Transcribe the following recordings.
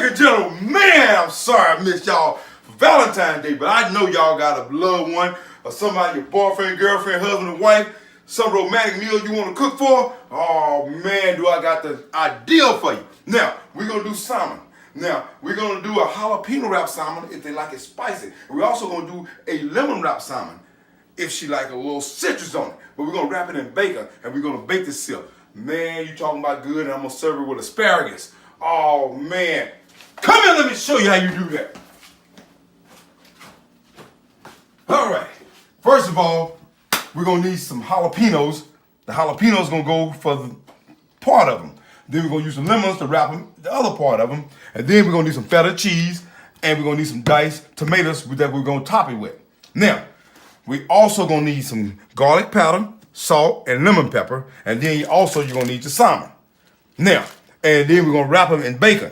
Cooking General, man, I'm sorry I missed y'all for Valentine's Day, but I know y'all got a loved one or somebody, your boyfriend, girlfriend, husband, and wife, some romantic meal you want to cook for. Oh man, do I got the idea for you. Now, we're going to do salmon. Now, we're going to do a jalapeno wrap salmon if they like it spicy. We're also going to do a lemon wrap salmon if she like a little citrus on it. But we're going to wrap it in bacon and we're going to bake this here. Man, you talking about good, and I'm going to serve it with asparagus. Oh man. Come here, let me show you how you do that. All right. First of all, we're going to need some jalapenos. The jalapenos going to go for the part of them. Then we're going to use some lemons to wrap them, the other part of them. And then we're going to need some feta cheese. And we're going to need some diced tomatoes that we're going to top it with. Now, we also going to need some garlic powder, salt, and lemon pepper. And then you're going to need your salmon. Now, and then we're going to wrap them in bacon.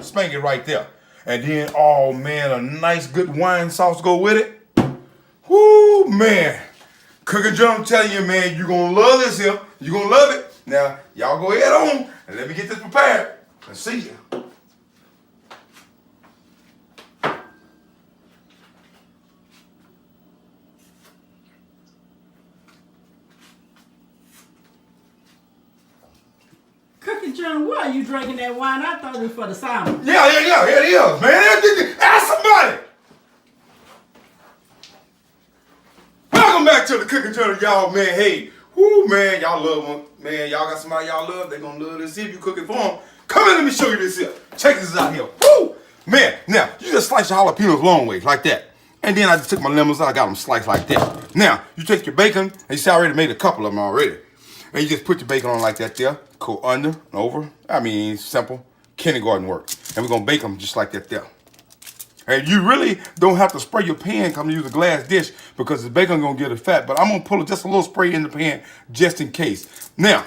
Spank it right there. And then, oh man, a nice good wine sauce go with it. Whoo, man. Cooking General, I'm telling you, man, you're going to love this here. You're going to love it. Now, y'all go ahead on and let me get this prepared. Let's see you. Cooking General, why are you drinking that wine? I thought it was for the salmon. Yeah, it is, man. Ask somebody. Welcome back to the Cooking Journal, y'all, man. Hey, whoo, man, y'all love them. Man, y'all got somebody y'all love. They gonna love this here if you cook it for them. Come in, let me show you this here. Check this out here. Woo! Man, now, you just slice your jalapenos long ways, like that. And then I just took my lemons and I got them sliced like that. Now, you take your bacon, and you see I already made a couple of them already. And you just put your bacon on like that there. Go under and over. I mean, simple. Kindergarten work. And we're gonna bake them just like that there. And you really don't have to spray your pan come to use a glass dish because the bacon gonna get it fat. But I'm gonna pull just a little spray in the pan just in case. Now,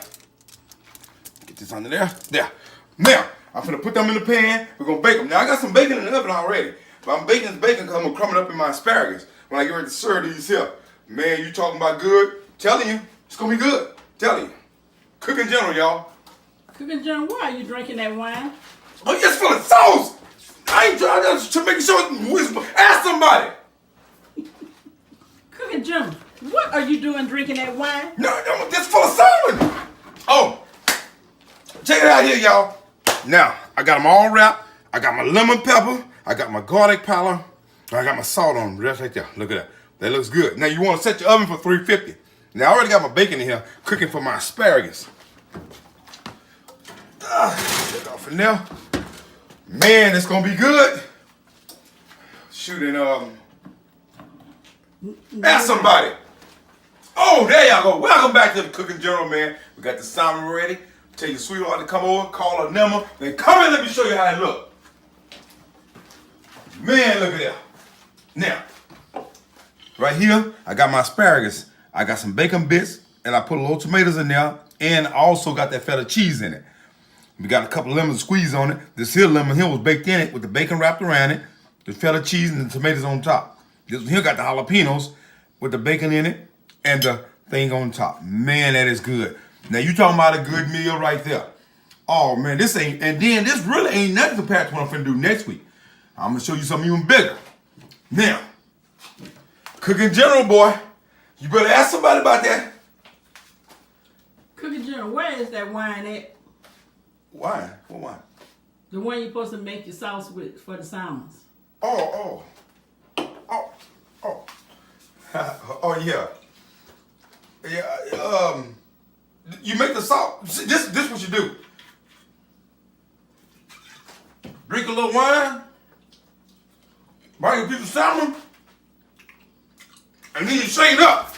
get this under there. There. Now, I'm gonna put them in the pan. We're gonna bake them. Now I got some bacon in the oven already. But I'm baking this bacon because I'm crumbing up in my asparagus when I get ready to serve these here. Man, you talking about good? Telling you, it's gonna be good. Telling you. Cooking General, y'all. Cooking General, why are you drinking that wine? Oh, yes, full of sauce. I ain't trying to make sure. Ask somebody. Cooking General, what are you doing drinking that wine? No, this full of salmon. Oh, check it out here, y'all. Now, I got them all wrapped. I got my lemon pepper. I got my garlic powder. I got my salt on them. Just right there. Look at that. That looks good. Now, you want to set your oven for 350. Now, I already got my bacon in here cooking for my asparagus. Take off in there. Man, it's gonna be good. Shooting, ask somebody. Oh, there y'all go. Welcome back to the Cooking General, man. We got the salmon ready. Tell your sweetheart to come over, call her number, then come in, let me show you how it look. Man, look at that. Now, right here, I got my asparagus. I got some bacon bits, and I put a little tomatoes in there, and I also got that feta cheese in it. We got a couple lemons squeezed on it. This here lemon here was baked in it with the bacon wrapped around it, the feta cheese and the tomatoes on top. This one here got the jalapenos with the bacon in it and the thing on top. Man, that is good. Now you talking about a good meal right there. Oh man, this ain't, and then this really ain't nothing compared to what I'm finna do next week. I'm gonna show you something even bigger. Now, Cooking General, boy, you better ask somebody about that. Cooking General, where is that wine at? Wine? What wine? The one you're supposed to make your sauce with for the salmons. Oh, yeah. Yeah, you make the sauce. This what you do. Drink a little wine, buy your piece of salmon, and then you strain up.